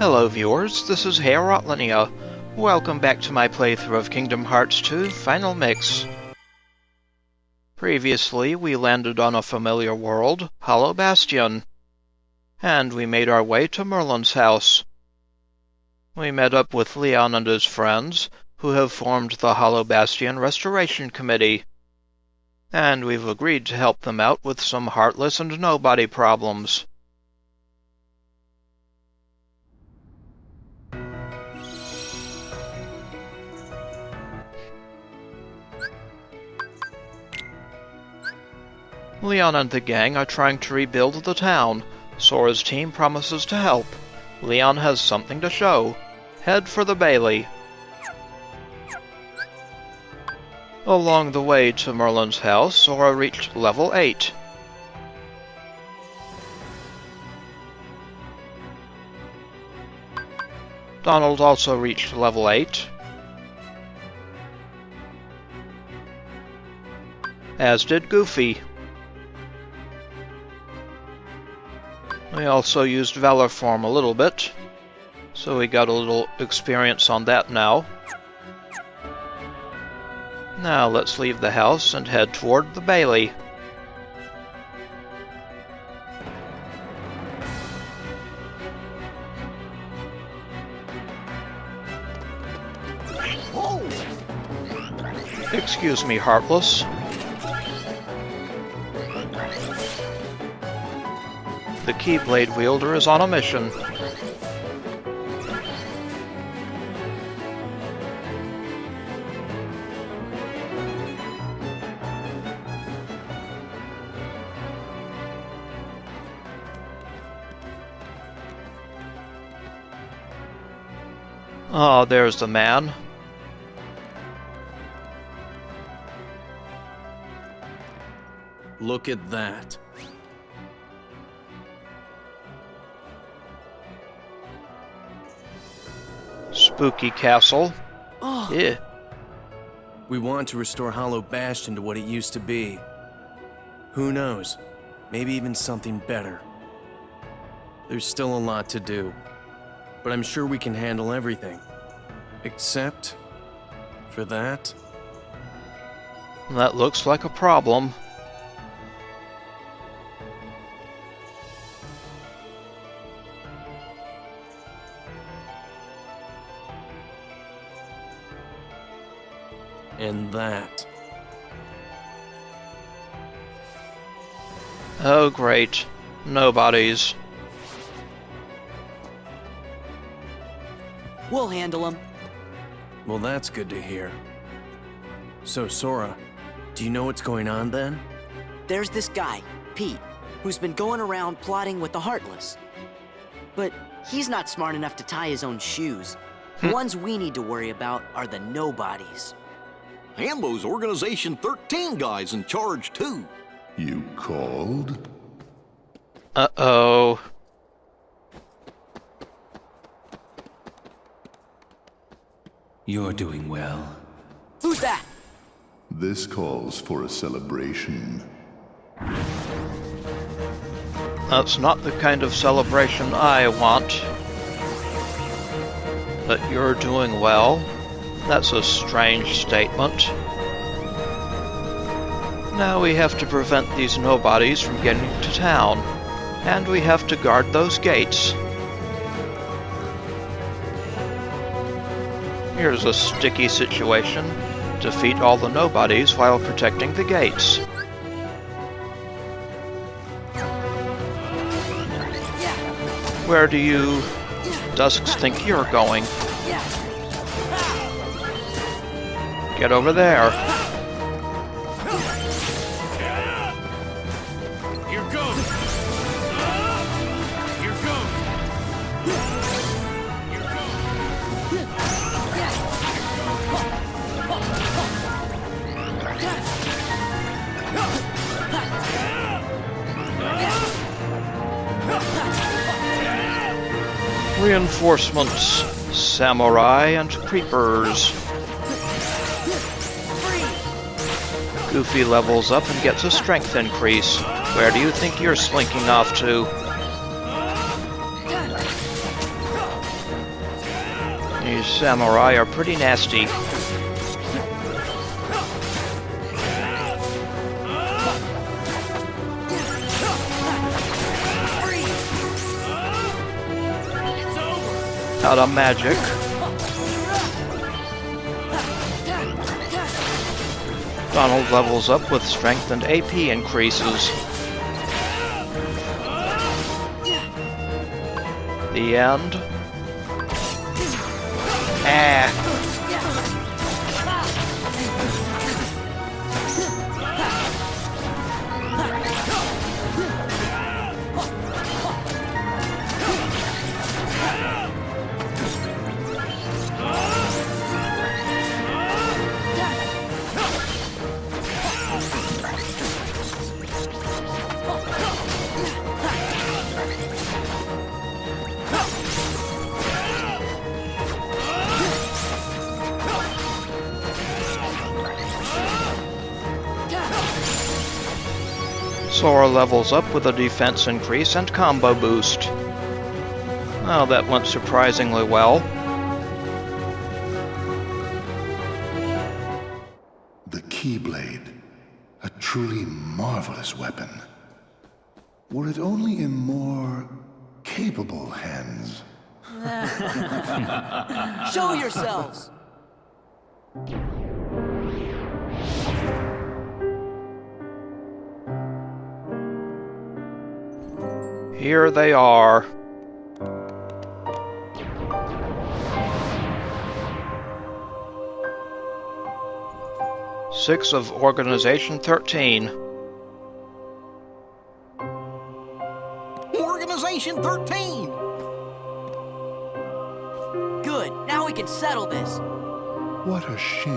Hello viewers, this is Heartless and Nobodies. Welcome back to my playthrough of Kingdom Hearts 2 Final Mix. Previously, we landed on a familiar world, Hollow Bastion, and we made our way to Merlin's house. We met up with Leon and his friends, who have formed the Hollow Bastion Restoration Committee, and we've agreed to help them out with some Heartless and Nobody problems. Leon and the gang are trying to rebuild the town. Sora's team promises to help. Leon has something to show. Head for the Bailey. Along the way to Merlin's house, Sora reached level 8. Donald also reached level 8. As did Goofy. We also used Valor Form a little bit, so we got a little experience on that now. Now let's leave the house and head toward the Bailey. Excuse me, Heartless. The Keyblade wielder is on a mission. Oh, there's the man. Look at that. Spooky castle. Oh. Yeah. We want to restore Hollow Bastion to what it used to be. Who knows? Maybe even something better. There's still a lot to do, but I'm sure we can handle everything. Except for that. That looks like a problem. And that. Oh great. Nobodies. We'll handle them. Well, that's good to hear. So, Sora, do you know what's going on then? There's this guy, Pete, who's been going around plotting with the Heartless. But he's not smart enough to tie his own shoes. The ones we need to worry about are the Nobodies. Hambo's Organization 13 guy's in charge, too. You called? Uh-oh. You're doing well. Who's that? This calls for a celebration. That's not the kind of celebration I want. But you're doing well? That's a strange statement. Now we have to prevent these nobodies from getting to town, and we have to guard those gates. Here's a sticky situation. Defeat all the nobodies while protecting the gates. Where do you Dusks think you're going? Get over there. Here goes. Here goes. Here goes. Reinforcements, samurai, and creepers. Goofy levels up and gets a strength increase. Where do you think you're slinking off to? These samurai are pretty nasty. Out of magic. Donald levels up with strength and AP increases. The end. Ah. Sora levels up with a defense increase and combo boost. Oh, that went surprisingly well. The Keyblade, a truly marvelous weapon. Were it only in more capable hands. Show yourselves! Here they are. Six of Organization 13. Organization 13! Good, now we can settle this. What a shame.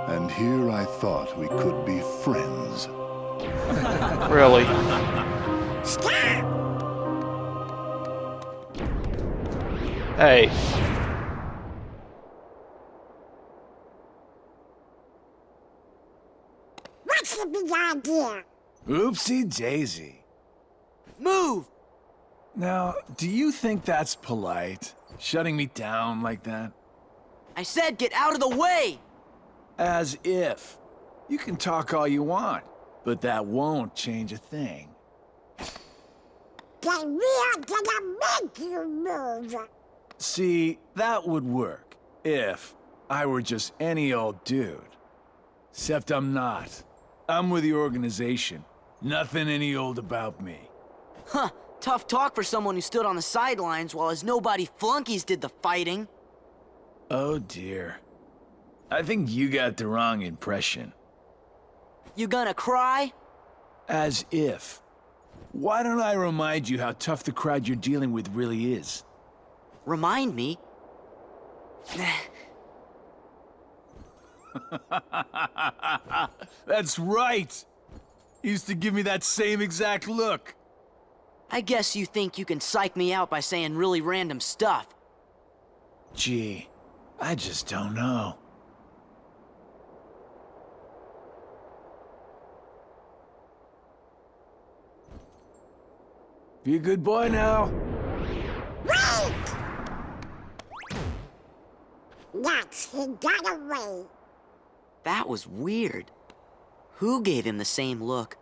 And here I thought we could be friends. Really? Hey. What's the big idea? Oopsie daisy. Move! Now, do you think that's polite? Shutting me down like that? I said get out of the way! As if. You can talk all you want, but that won't change a thing. Then we're gonna make you move. See, that would work if I were just any old dude. Except I'm not. I'm with the organization. Nothing any old about me. Huh, tough talk for someone who stood on the sidelines while his nobody flunkies did the fighting. Oh dear. I think you got the wrong impression. You gonna cry? As if. Why don't I remind you how tough the crowd you're dealing with really is? Remind me? That's right! You used to give me that same exact look. I guess you think you can psych me out by saying really random stuff. Gee, I just don't know. Be a good boy now. Wait! Nuts, he got away. That was weird. Who gave him the same look?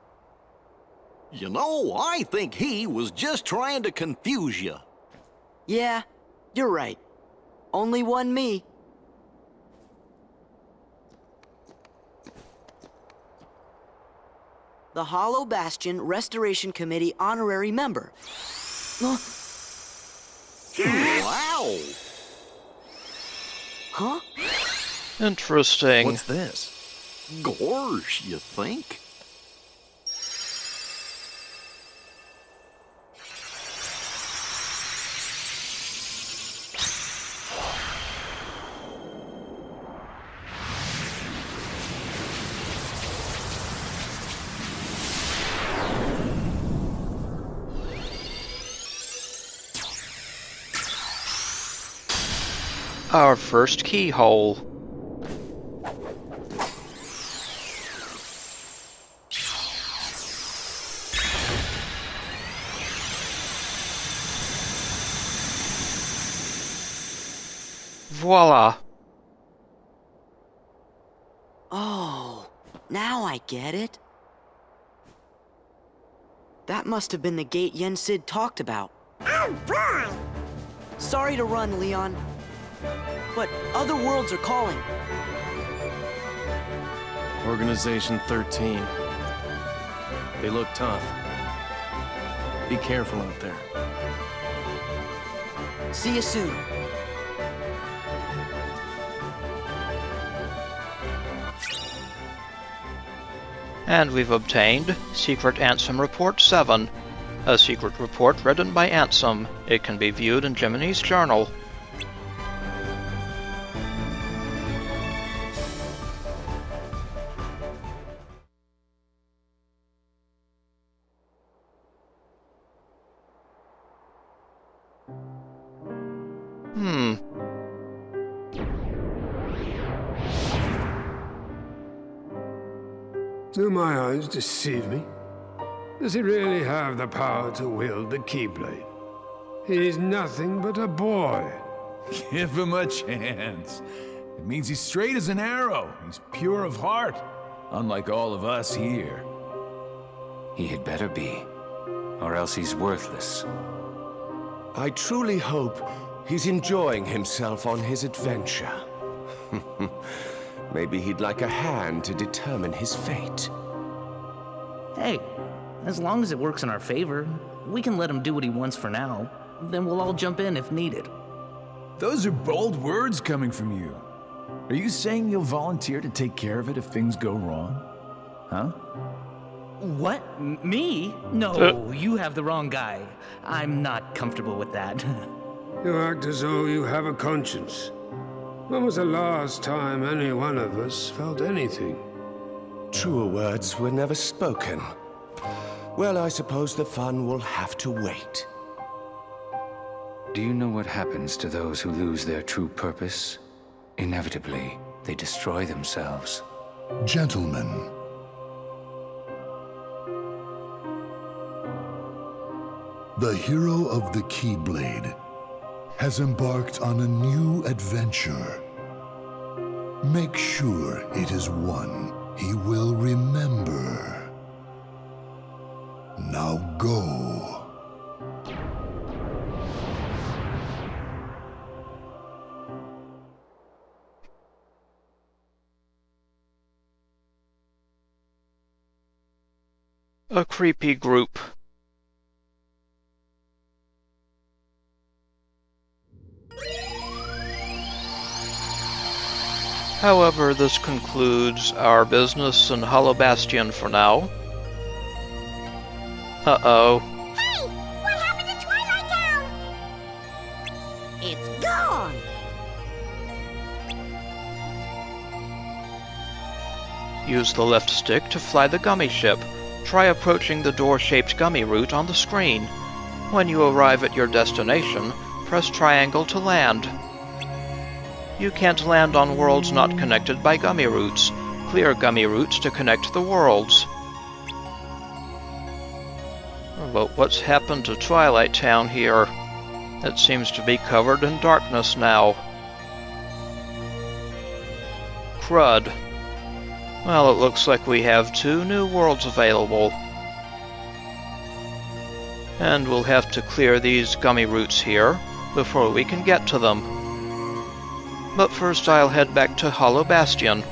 You know, I think he was just trying to confuse you. Yeah, you're right. Only one me. The Hollow Bastion Restoration Committee honorary member. Wow! Huh? Interesting. What's this? Gorge, you think? Our first keyhole. Voila! Oh, now I get it. That must have been the gate Yensid talked about. Oh boy! Sorry to run, Leon, but other worlds are calling. Organization 13. They look tough. Be careful out there. See you soon. And we've obtained Secret Ansem Report 7, a secret report written by Ansem. It can be viewed in Gemini's journal. Do my eyes deceive me? Does he really have the power to wield the Keyblade? He's nothing but a boy. Give him a chance. It means he's straight as an arrow. He's pure of heart, unlike all of us here. He had better be, or else he's worthless. I truly hope he's enjoying himself on his adventure. Maybe he'd like a hand to determine his fate. Hey, as long as it works in our favor, we can let him do what he wants for now. Then we'll all jump in if needed. Those are bold words coming from you. Are you saying you'll volunteer to take care of it if things go wrong? Huh? What? Me? No, you have the wrong guy. I'm not comfortable with that. You act as though you have a conscience. When was the last time any one of us felt anything? Truer words were never spoken. Well, I suppose the fun will have to wait. Do you know what happens to those who lose their true purpose? Inevitably, they destroy themselves. Gentlemen, the hero of the Keyblade has embarked on a new adventure. Make sure it is one he will remember. Now go. A creepy group. However, this concludes our business in Hollow Bastion for now. Uh-oh. Hey! What happened to Twilight Town? It's gone! Use the left stick to fly the gummy ship. Try approaching the door-shaped gummy route on the screen. When you arrive at your destination, press triangle to land. You can't land on worlds not connected by gummy routes. Clear gummy routes to connect the worlds. But what's happened to Twilight Town here? It seems to be covered in darkness now. Crud. Well, it looks like we have 2 new worlds available. And we'll have to clear these gummy routes here before we can get to them. But first I'll head back to Hollow Bastion.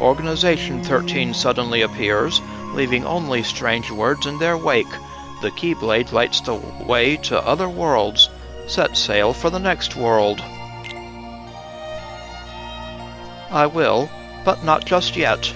Organization 13 suddenly appears, leaving only strange words in their wake. The Keyblade lights the way to other worlds. Set sail for the next world. I will, but not just yet.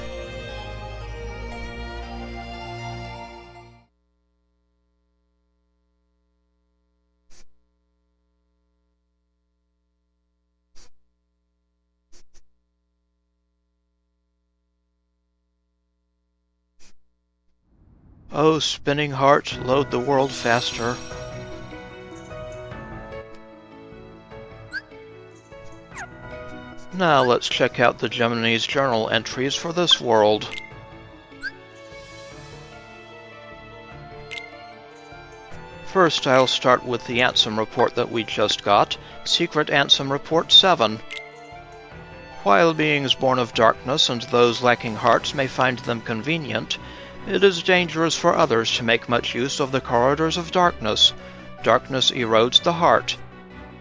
Oh, spinning heart, load the world faster. Now let's check out the Gemini's journal entries for this world. First, I'll start with the Ansem report that we just got, Secret Ansem Report 7. While beings born of darkness and those lacking hearts may find them convenient, it is dangerous for others to make much use of the corridors of darkness. Darkness erodes the heart.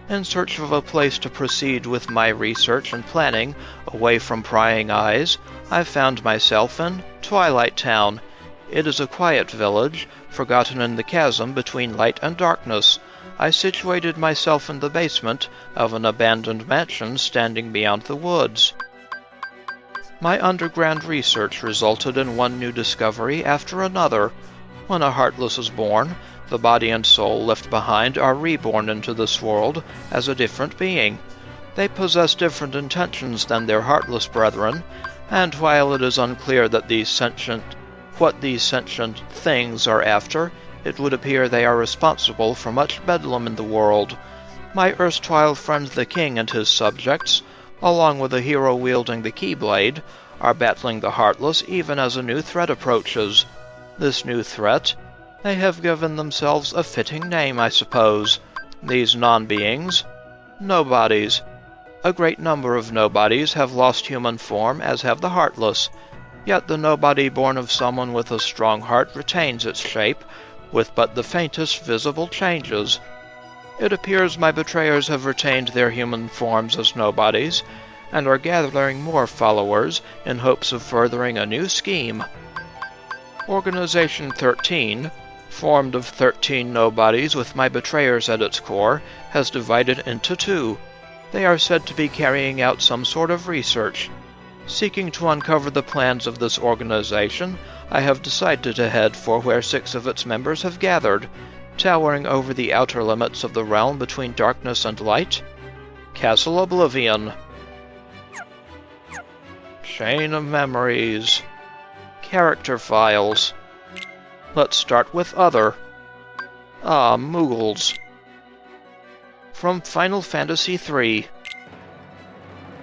In search of a place to proceed with my research and planning, away from prying eyes, I found myself in Twilight Town. It is a quiet village, forgotten in the chasm between light and darkness. I situated myself in the basement of an abandoned mansion standing beyond the woods. My underground research resulted in one new discovery after another. When a Heartless is born, the body and soul left behind are reborn into this world as a different being. They possess different intentions than their Heartless brethren, and while it is unclear that what these sentient things are after, it would appear they are responsible for much bedlam in the world. My erstwhile friend the king and his subjects, along with a hero wielding the Keyblade, are battling the Heartless even as a new threat approaches. This new threat, they have given themselves a fitting name, I suppose. These non-beings, Nobodies. A great number of Nobodies have lost human form, as have the Heartless. Yet the Nobody born of someone with a strong heart retains its shape, with but the faintest visible changes. It appears my betrayers have retained their human forms as Nobodies, and are gathering more followers in hopes of furthering a new scheme. Organization 13, formed of 13 Nobodies with my betrayers at its core, has divided into two. They are said to be carrying out some sort of research. Seeking to uncover the plans of this organization, I have decided to head for where 6 of its members have gathered, towering over the outer limits of the realm between darkness and light. Castle Oblivion. Chain of Memories. Character Files. Let's start with Other. Moogles. From Final Fantasy III.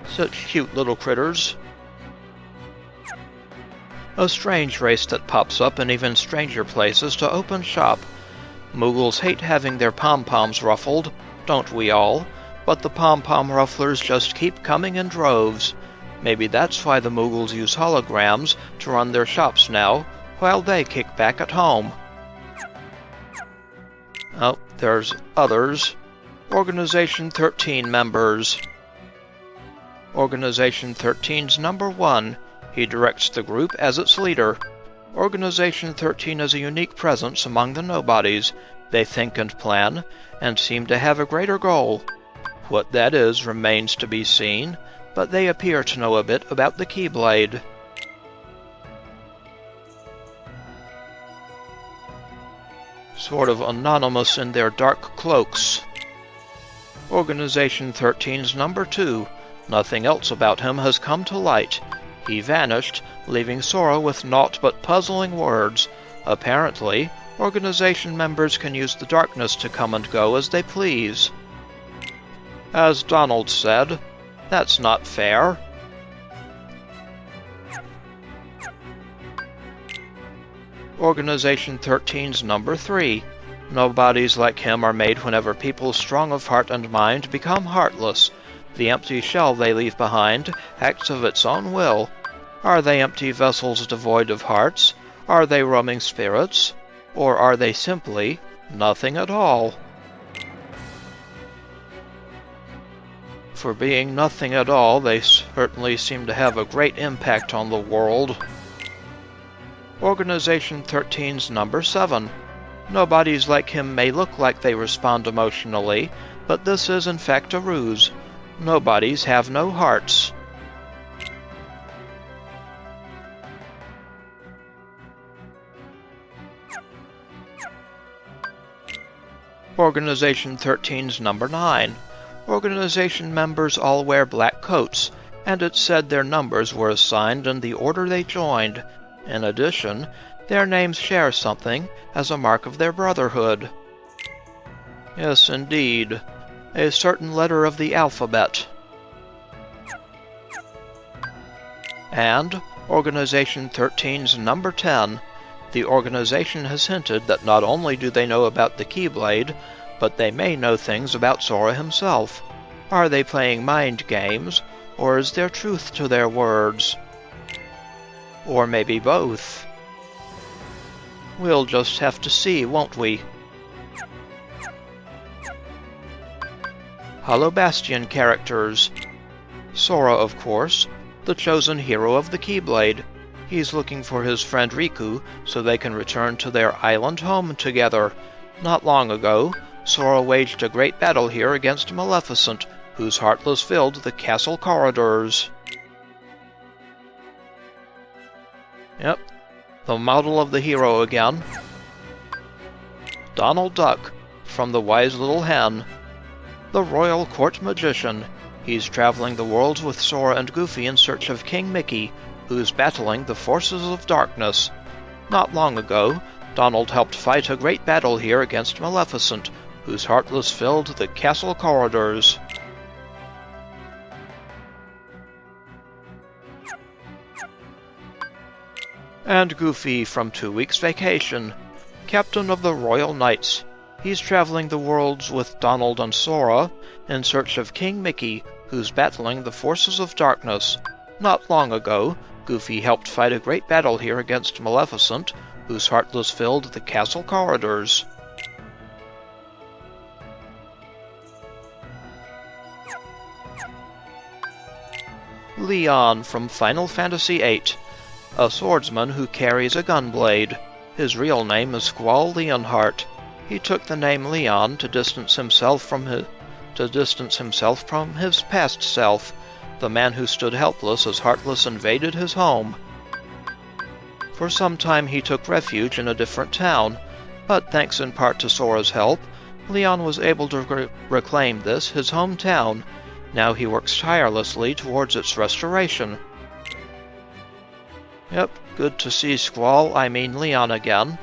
Such cute little critters. A strange race that pops up in even stranger places to open shop. Moogles hate having their pom-poms ruffled, don't we all? But the pom-pom rufflers just keep coming in droves. Maybe that's why the Moogles use holograms to run their shops now, while they kick back at home. Oh, there's Others. Organization 13 members. Organization 13's number 1. He directs the group as its leader. Organization 13 is a unique presence among the Nobodies. They think and plan, and seem to have a greater goal. What that is remains to be seen, but they appear to know a bit about the Keyblade. Sort of anonymous in their dark cloaks. Organization 13's number 2. Nothing else about him has come to light. He vanished, leaving Sora with naught but puzzling words. Apparently, organization members can use the darkness to come and go as they please. As Donald said, that's not fair. Organization 13's number 3. Nobodies like him are made whenever people strong of heart and mind become heartless. The empty shell they leave behind acts of its own will. Are they empty vessels devoid of hearts? Are they roaming spirits? Or are they simply nothing at all? For being nothing at all, they certainly seem to have a great impact on the world. Organization 13's number 7. Nobodies like him may look like they respond emotionally, but this is in fact a ruse. Nobodies have no hearts. Organization 13's number 9. Organization members all wear black coats, and it's said their numbers were assigned in the order they joined. In addition, their names share something as a mark of their brotherhood. Yes, indeed. A certain letter of the alphabet. And Organization 13's number 10. The organization has hinted that not only do they know about the Keyblade, but they may know things about Sora himself. Are they playing mind games, or is there truth to their words? Or maybe both. We'll just have to see, won't we? Hollow Bastion characters. Sora, of course, the chosen hero of the Keyblade. He's looking for his friend Riku so they can return to their island home together. Not long ago, Sora waged a great battle here against Maleficent, whose Heartless filled the castle corridors. Yep, the model of the hero again. Donald Duck, from The Wise Little Hen. The Royal Court Magician. He's traveling the worlds with Sora and Goofy in search of King Mickey, who's battling the forces of darkness. Not long ago, Donald helped fight a great battle here against Maleficent, whose Heartless filled the castle corridors. And Goofy from 2 Weeks Vacation, captain of the Royal Knights. He's traveling the worlds with Donald and Sora in search of King Mickey, who's battling the forces of darkness. Not long ago, Goofy helped fight a great battle here against Maleficent, whose Heartless filled the castle corridors. Leon from Final Fantasy VIII, a swordsman who carries a gunblade. His real name is Squall Leonhart. He took the name Leon to distance himself from his past self, the man who stood helpless as Heartless invaded his home. For some time he took refuge in a different town, but thanks in part to Sora's help, Leon was able to reclaim this, his hometown. Now he works tirelessly towards its restoration. Yep, good to see Leon again.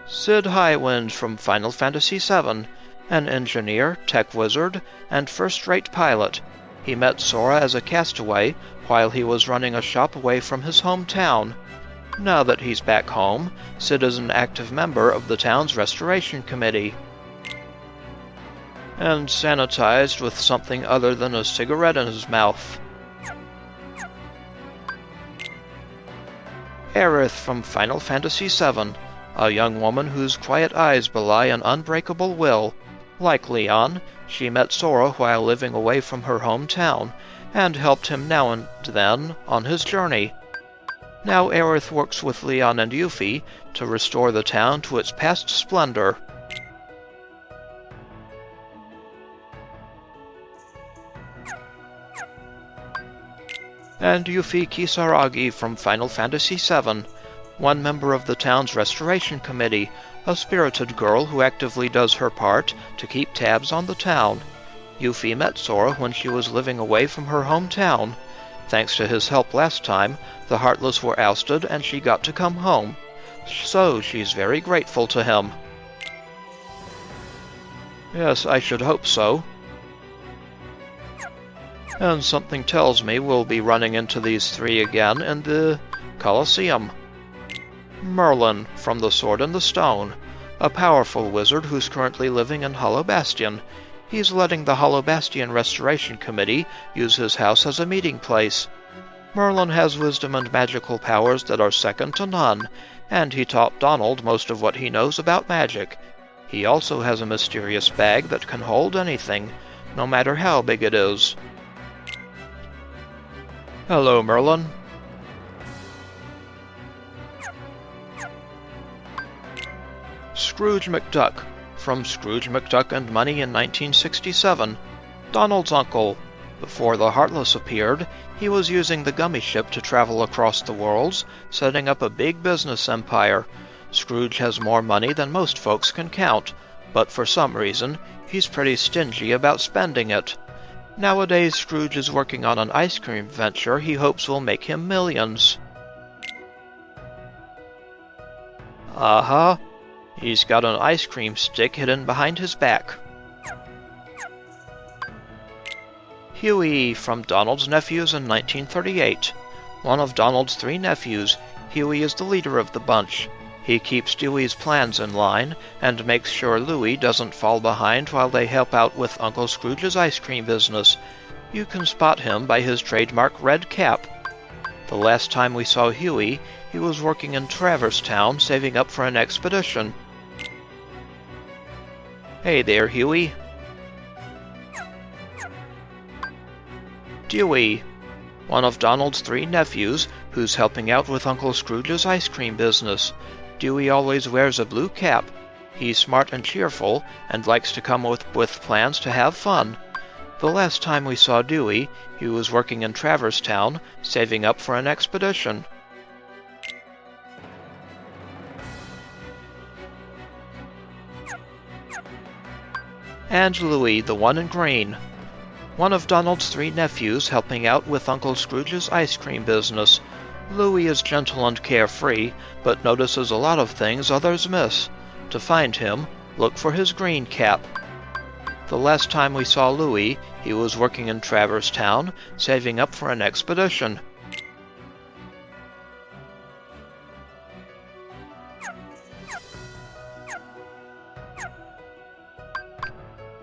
Sid Highwind from Final Fantasy VII, an engineer, tech wizard, and first-rate pilot. He met Sora as a castaway while he was running a shop away from his hometown. Now that he's back home, Sid is an active member of the town's Restoration Committee. And sanitized with something other than a cigarette in his mouth. Aerith from Final Fantasy VII, a young woman whose quiet eyes belie an unbreakable will. Like Leon, she met Sora while living away from her hometown, and helped him now and then on his journey. Now Aerith works with Leon and Yuffie to restore the town to its past splendor. And Yuffie Kisaragi from Final Fantasy VII, one member of the town's Restoration Committee, a spirited girl who actively does her part to keep tabs on the town. Yuffie met Sora when she was living away from her hometown. Thanks to his help last time, the Heartless were ousted and she got to come home. So she's very grateful to him. Yes, I should hope so. And something tells me we'll be running into these three again in the Colosseum. Merlin from The Sword and the Stone, a powerful wizard who's currently living in Hollow Bastion. He's letting the Hollow Bastion Restoration Committee use his house as a meeting place. Merlin has wisdom and magical powers that are second to none, and he taught Donald most of what he knows about magic. He also has a mysterious bag that can hold anything, no matter how big it is. Hello, Merlin. Scrooge McDuck, from Scrooge McDuck and Money in 1967, Donald's uncle. Before the Heartless appeared, he was using the Gummy Ship to travel across the worlds, setting up a big business empire. Scrooge has more money than most folks can count, but for some reason, he's pretty stingy about spending it. Nowadays, Scrooge is working on an ice cream venture he hopes will make him millions. He's got an ice cream stick hidden behind his back. Huey from Donald's Nephews in 1938. One of Donald's three nephews, Huey is the leader of the bunch. He keeps Dewey's plans in line and makes sure Louie doesn't fall behind while they help out with Uncle Scrooge's ice cream business. You can spot him by his trademark red cap. The last time we saw Huey, he was working in Traverse Town saving up for an expedition. Hey there, Huey. Dewey, one of Donald's 3 nephews, who's helping out with Uncle Scrooge's ice cream business. Dewey always wears a blue cap. He's smart and cheerful, and likes to come with plans to have fun. The last time we saw Dewey, he was working in Traverse Town, saving up for an expedition. And Louie, the one in green. One of Donald's 3 nephews helping out with Uncle Scrooge's ice cream business. Louie is gentle and carefree, but notices a lot of things others miss. To find him, look for his green cap. The last time we saw Louie, he was working in Traverse Town, saving up for an expedition.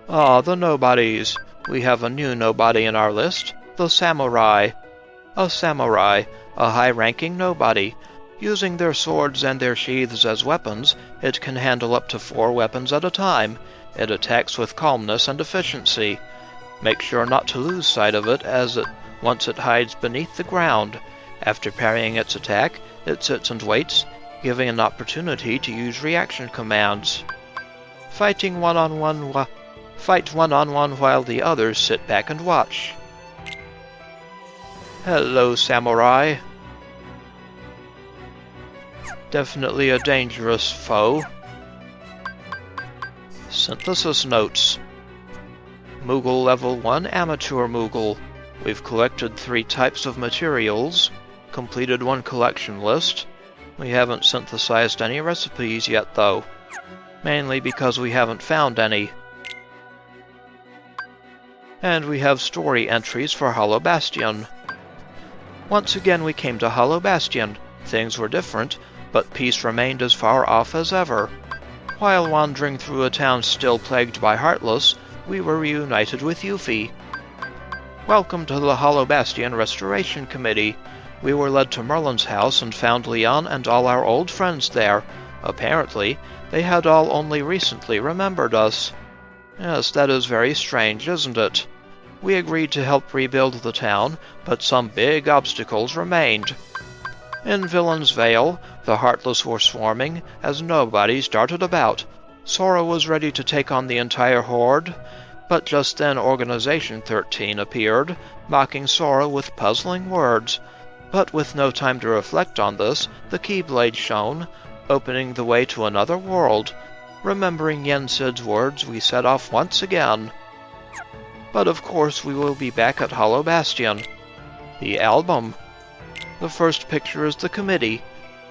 Ah, the nobodies. We have a new nobody in our list, the samurai. A samurai, a high-ranking nobody. Using their swords and their sheaths as weapons, it can handle up to 4 weapons at a time. It attacks with calmness and efficiency. Make sure not to lose sight of it, as once it hides beneath the ground. After parrying its attack, it sits and waits, giving an opportunity to use reaction commands. Fight one-on-one while the others sit back and watch. Hello, samurai. Definitely a dangerous foe. Synthesis notes. Moogle Level 1 Amateur Moogle. We've collected 3 types of materials, completed 1 collection list. We haven't synthesized any recipes yet, though. Mainly because we haven't found any. And we have story entries for Hollow Bastion. Once again we came to Hollow Bastion. Things were different, but peace remained as far off as ever. While wandering through a town still plagued by Heartless, we were reunited with Yuffie. Welcome to the Hollow Bastion Restoration Committee. We were led to Merlin's house and found Leon and all our old friends there. Apparently, they had all only recently remembered us. Yes, that is very strange, isn't it? We agreed to help rebuild the town, but some big obstacles remained. In Villain's Vale, the Heartless were swarming as nobodies darted about. Sora was ready to take on the entire horde, but just then Organization 13 appeared, mocking Sora with puzzling words. But with no time to reflect on this, the Keyblade shone, opening the way to another world. Remembering Yen Sid's words, we set off once again. But of course we will be back at Hollow Bastion. The album. The first picture is the committee.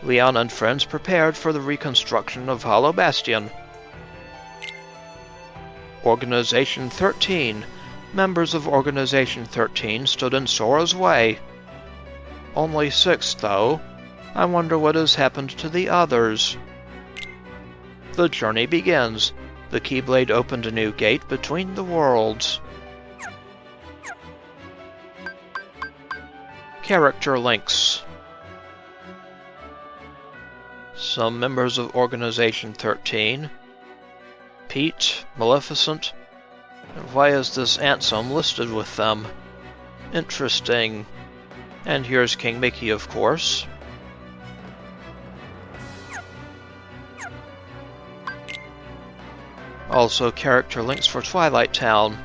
Leon and friends prepared for the reconstruction of Hollow Bastion. Organization 13. Members of Organization 13 stood in Sora's way. Only 6, though. I wonder what has happened to the others. The journey begins. The Keyblade opened a new gate between the worlds. Character links. Some members of Organization 13. Pete, Maleficent. And why is this Ansem listed with them? Interesting. And here's King Mickey, of course. Also character links for Twilight Town.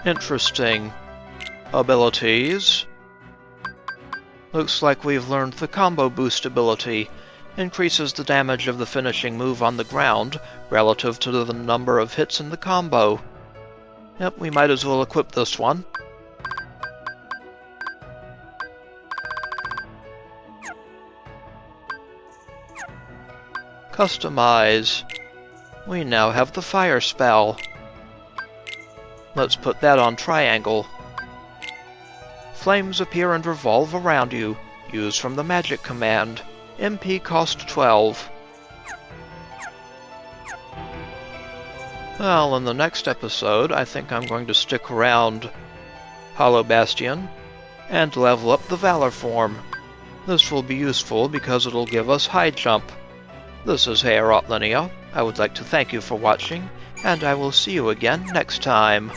Interesting. Abilities. Looks like we've learned the Combo Boost ability. Increases the damage of the finishing move on the ground relative to the number of hits in the combo. Yep, we might as well equip this one. Customize. We now have the fire spell. Let's put that on triangle. Flames appear and revolve around you. Use from the magic command. MP cost 12. Well, in the next episode, I think I'm going to stick around Hollow Bastion and level up the Valor form. This will be useful because it'll give us high jump. This is Heartless and Nobodies. I would like to thank you for watching, and I will see you again next time.